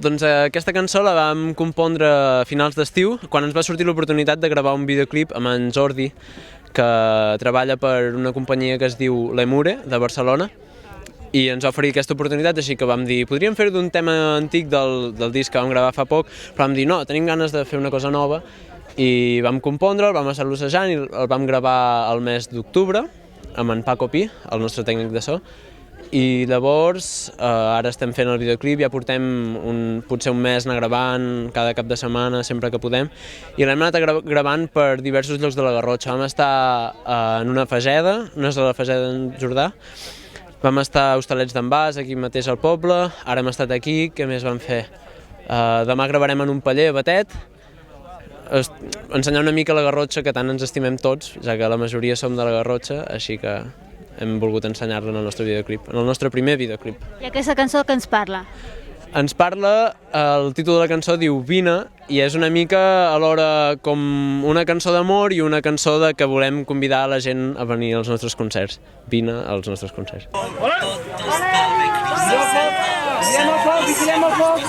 Doncs aquesta cançó la vam compondre a finals d'estiu, quan ens va sortir l'oportunitat de gravar un videoclip amb en Jordi, que treballa per una companyia que es diu Lemure, de Barcelona, i ens va oferir aquesta oportunitat, així que vam dir podríem fer-ho d'un tema antic del disc que vam gravar fa poc, però vam dir no, tenim ganes de fer una cosa nova, i vam compondre, el vam estar rossejant i el vam gravar el mes d'octubre amb en Paco Pi, el nostre tècnic de so, i llavors ara estem fent el videoclip, ja portem potser un mes anar gravant cada cap de setmana, sempre que podem, i l'hem anat gravant per diversos llocs de la Garrotxa. Vam estar en una fageda, no és la fageda d'en Jordà, vam estar a Hostalets d'en Bas, aquí mateix al poble, ara hem estat aquí, què més vam fer? Demà gravarem en un paller a Batet, ensenyar una mica la Garrotxa que tant ens estimem tots, ja que la majoria som de la Garrotxa, així que hem volgut ensenyar-la en el nostre videoclip, en el nostre primer videoclip. I aquesta cançó que ens parla? Ens parla, el títol de la cançó diu Vine, i és una mica alhora com una cançó d'amor i una cançó de que volem convidar la gent a venir als nostres concerts. Vine als nostres concerts. Vigilem el foc!